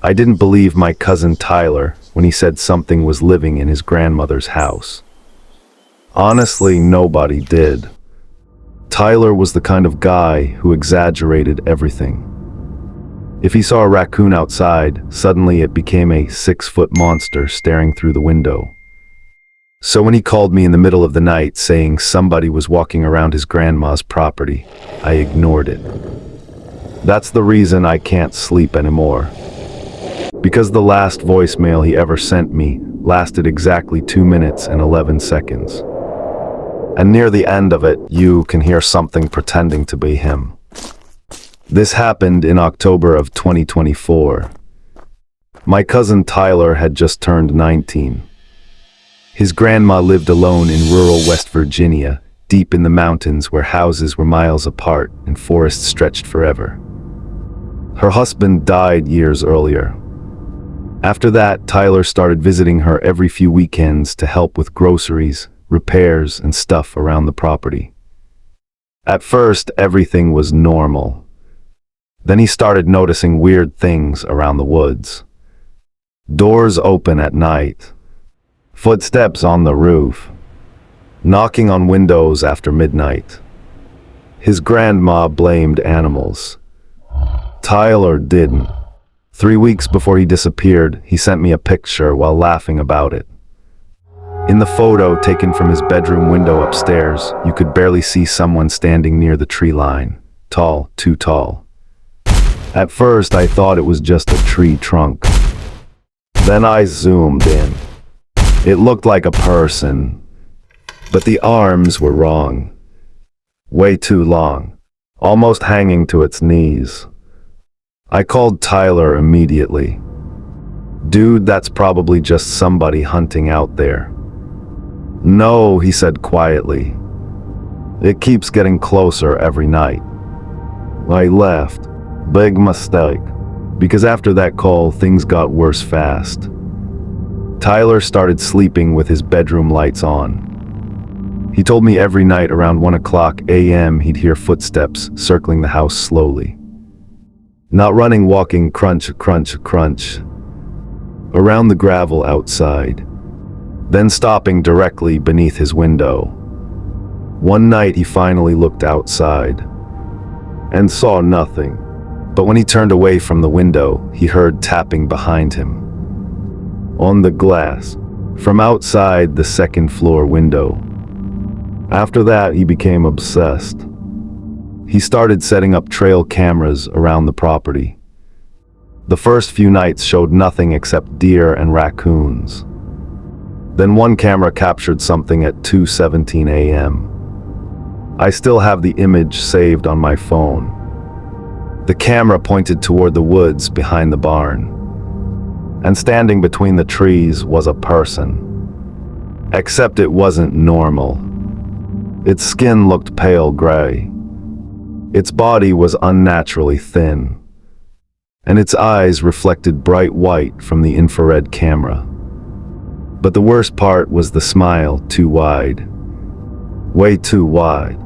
I didn't believe my cousin Tyler when he said something was living in his grandmother's house. Honestly, nobody did. Tyler was the kind of guy who exaggerated everything. If he saw a raccoon outside, suddenly it became a 6-foot monster staring through the window. So when he called me in the middle of the night saying somebody was walking around his grandma's property, I ignored it. That's the reason I can't sleep anymore. Because the last voicemail he ever sent me lasted exactly 2 minutes and 11 seconds. And near the end of it, you can hear something pretending to be him. This happened in October of 2024. My cousin Tyler had just turned 19. His grandma lived alone in rural West Virginia, deep in the mountains where houses were miles apart and forests stretched forever. Her husband died years earlier. After that, Tyler started visiting her every few weekends to help with groceries, repairs, and stuff around the property. At first, everything was normal. Then he started noticing weird things around the woods. Doors open at night. Footsteps on the roof. Knocking on windows after midnight. His grandma blamed animals. Tyler didn't. 3 weeks before he disappeared, he sent me a picture while laughing about it. In the photo taken from his bedroom window upstairs, you could barely see someone standing near the tree line. Tall, too tall. At first, I thought it was just a tree trunk. Then I zoomed in. It looked like a person, but the arms were wrong. Way too long, almost hanging to its knees. I called Tyler immediately. Dude, that's probably just somebody hunting out there. No, he said quietly. It keeps getting closer every night. I left. Big mistake. Because after that call, things got worse fast. Tyler started sleeping with his bedroom lights on. He told me every night around 1 a.m. he'd hear footsteps circling the house slowly. Not running, walking, crunch, crunch, crunch. Around the gravel outside. Then stopping directly beneath his window. One night he finally looked outside and saw nothing. But when he turned away from the window, he heard tapping behind him. On the glass, from outside the second-floor window. After that, he became obsessed. He started setting up trail cameras around the property. The first few nights showed nothing except deer and raccoons. Then one camera captured something at 2:17 a.m. I still have the image saved on my phone. The camera pointed toward the woods behind the barn. And standing between the trees was a person. Except it wasn't normal. Its skin looked pale gray. Its body was unnaturally thin. And its eyes reflected bright white from the infrared camera. But the worst part was the smile, too wide. Way too wide.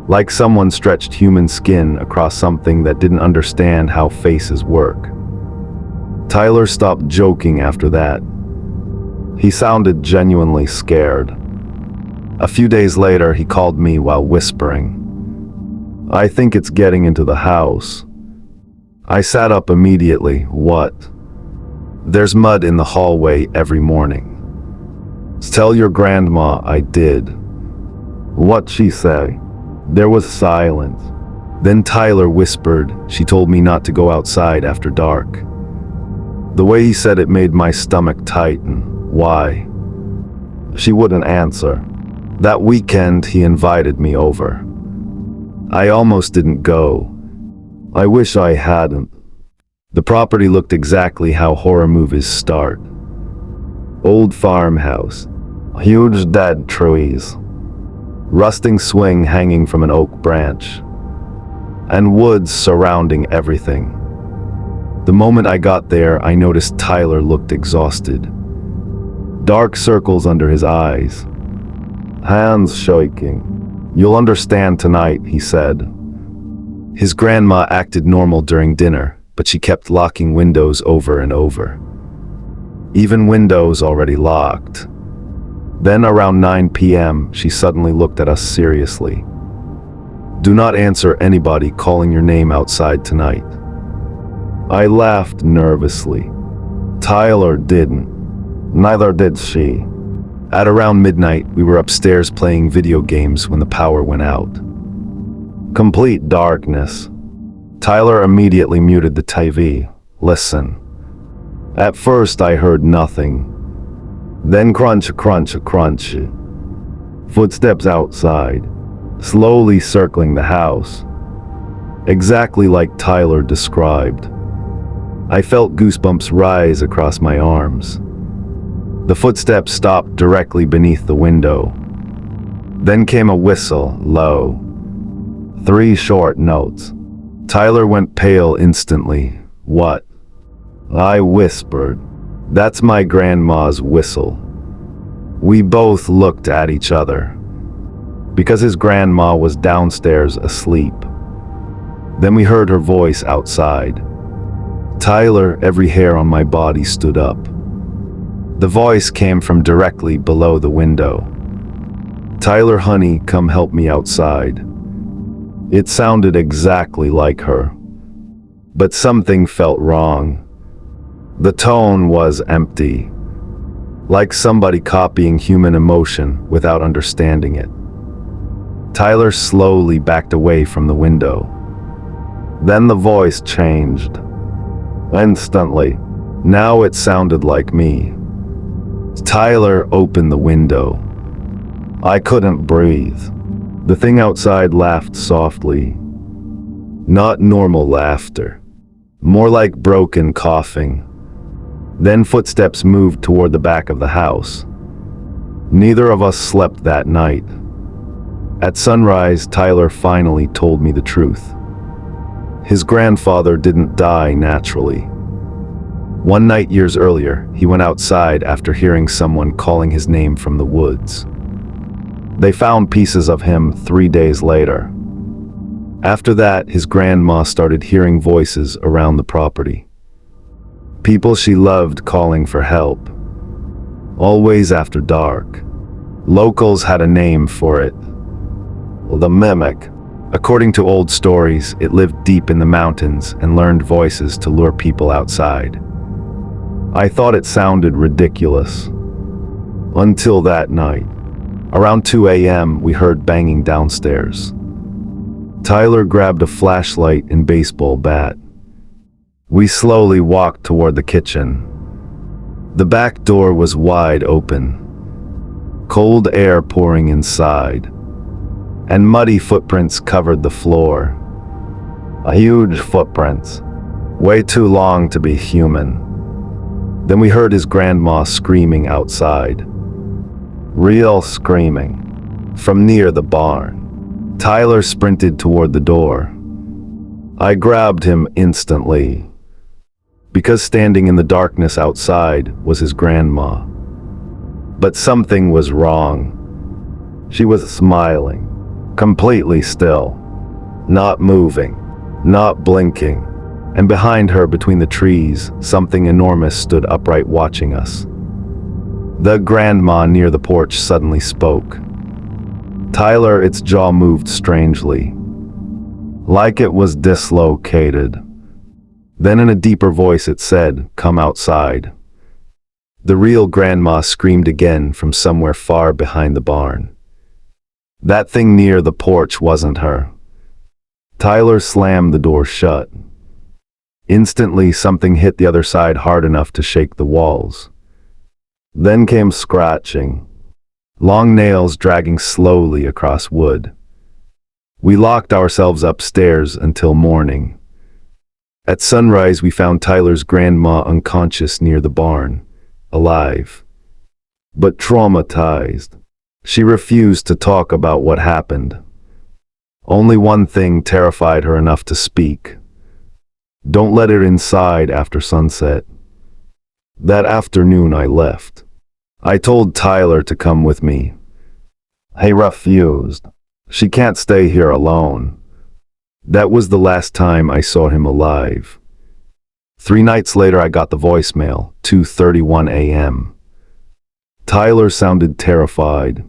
Like someone stretched human skin across something that didn't understand how faces work. Tyler stopped joking after that. He sounded genuinely scared. A few days later, he called me while whispering, "I think it's getting into the house." I sat up immediately. What? "There's mud in the hallway every morning." "Tell your grandma I did." "What'd she say?" There was silence. Then Tyler whispered, "She told me not to go outside after dark." The way he said it made my stomach tighten. Why? She wouldn't answer. That weekend, he invited me over. I almost didn't go. I wish I hadn't. The property looked exactly how horror movies start. Old farmhouse. Huge dead trees. Rusting swing hanging from an oak branch, and woods surrounding everything. The moment I got there, I noticed Tyler looked exhausted. Dark circles under his eyes. Hands shaking. "You'll understand tonight," he said. His grandma acted normal during dinner, but she kept locking windows over and over. Even windows already locked. Then around 9 p.m., she suddenly looked at us seriously. "Do not answer anybody calling your name outside tonight." I laughed nervously. Tyler didn't. Neither did she. At around midnight, we were upstairs playing video games when the power went out. Complete darkness. Tyler immediately muted the TV. "Listen." At first I heard nothing. Then crunch, crunch, crunch. Footsteps outside, slowly circling the house. Exactly like Tyler described. I felt goosebumps rise across my arms. The footsteps stopped directly beneath the window. Then came a whistle, low. 3 short notes. Tyler went pale instantly. "What?" I whispered. "That's my grandma's whistle." We both looked at each other, because his grandma was downstairs asleep. Then we heard her voice outside. Tyler, every hair on my body stood up. The voice came from directly below the window. "Tyler, honey, come help me outside." It sounded exactly like her. But something felt wrong. The tone was empty, like somebody copying human emotion without understanding it. Tyler slowly backed away from the window. Then the voice changed. Instantly. Now it sounded like me. Tyler opened the window. I couldn't breathe. The thing outside laughed softly. Not normal laughter. More like broken coughing. Then footsteps moved toward the back of the house. Neither of us slept that night. At sunrise, Tyler finally told me the truth. His grandfather didn't die naturally. One night years earlier, he went outside after hearing someone calling his name from the woods. They found pieces of him 3 days later. After that, his grandma started hearing voices around the property. People she loved calling for help. Always after dark. Locals had a name for it. The Mimic. According to old stories, it lived deep in the mountains and learned voices to lure people outside. I thought it sounded ridiculous. Until that night. Around 2 a.m., we heard banging downstairs. Tyler grabbed a flashlight and baseball bat. We slowly walked toward the kitchen. The back door was wide open. Cold air pouring inside. And muddy footprints covered the floor. A huge footprints. Way too long to be human. Then we heard his grandma screaming outside. Real screaming. From near the barn. Tyler sprinted toward the door. I grabbed him instantly. Because standing in the darkness outside was his grandma. But something was wrong. She was smiling. Completely still. Not moving. Not blinking. And behind her, between the trees, something enormous stood upright watching us. The grandma near the porch suddenly spoke. Tyler, its jaw moved strangely. Like it was dislocated. Then in a deeper voice it said, "Come outside." The real grandma screamed again from somewhere far behind the barn. That thing near the porch wasn't her. Tyler slammed the door shut. Instantly, something hit the other side hard enough to shake the walls. Then came scratching. Long nails dragging slowly across wood. We locked ourselves upstairs until morning. At sunrise, we found Tyler's grandma unconscious near the barn, alive, but traumatized. She refused to talk about what happened. Only one thing terrified her enough to speak. Don't let her inside after sunset. That afternoon I left. I told Tyler to come with me. He refused. She can't stay here alone. That was the last time I saw him alive. 3 nights later, I got the voicemail, 2:31 a.m. Tyler sounded terrified.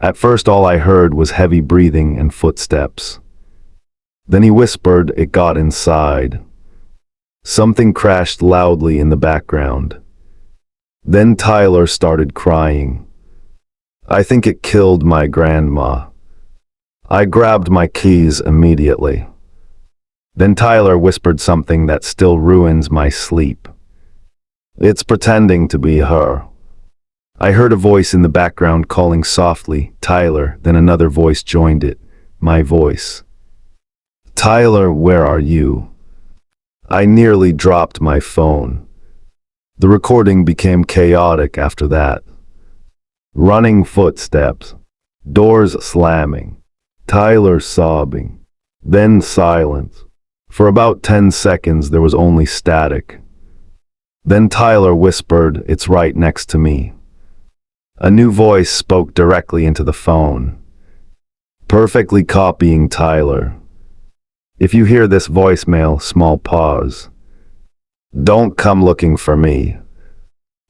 At first, all I heard was heavy breathing and footsteps. Then he whispered it got inside. Something crashed loudly in the background. Then Tyler started crying. I think it killed my grandma. I grabbed my keys immediately. Then Tyler whispered something that still ruins my sleep. It's pretending to be her. I heard a voice in the background calling softly, Tyler, then another voice joined it, my voice. Tyler, where are you? I nearly dropped my phone. The recording became chaotic after that. Running footsteps, doors slamming, Tyler sobbing, then silence. For about 10 seconds there was only static. Then Tyler whispered, it's right next to me. A new voice spoke directly into the phone, perfectly copying Tyler. If you hear this voicemail, small pause. Don't come looking for me.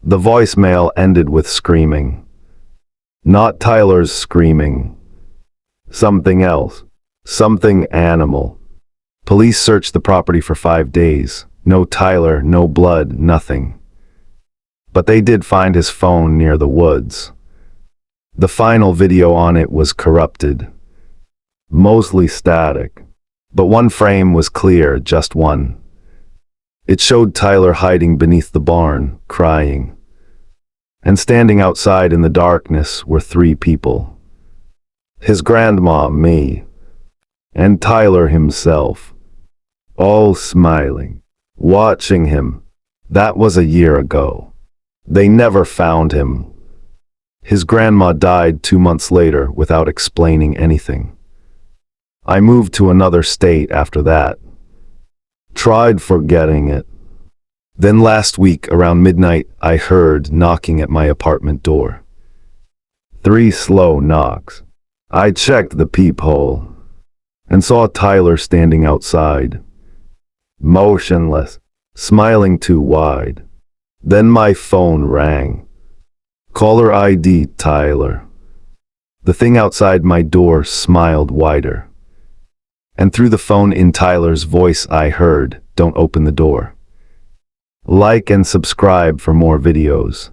The voicemail ended with screaming. Not Tyler's screaming. Something else. Something animal. Police searched the property for 5 days. No Tyler, no blood, nothing. But they did find his phone near the woods. The final video on it was corrupted. Mostly static. But one frame was clear, just one. It showed Tyler hiding beneath the barn, crying. And standing outside in the darkness were 3 people. His grandma, me, and Tyler himself. All smiling, watching him. That was a year ago. They never found him. His grandma died 2 months later without explaining anything. I moved to another state after that. Tried forgetting it. Then last week, around midnight, I heard knocking at my apartment door. 3 slow knocks. I checked the peephole and saw Tyler standing outside, motionless, smiling too wide. Then my phone rang. Caller ID Tyler. The thing outside my door smiled wider. And through the phone in Tyler's voice I heard, don't open the door. Like and subscribe for more videos.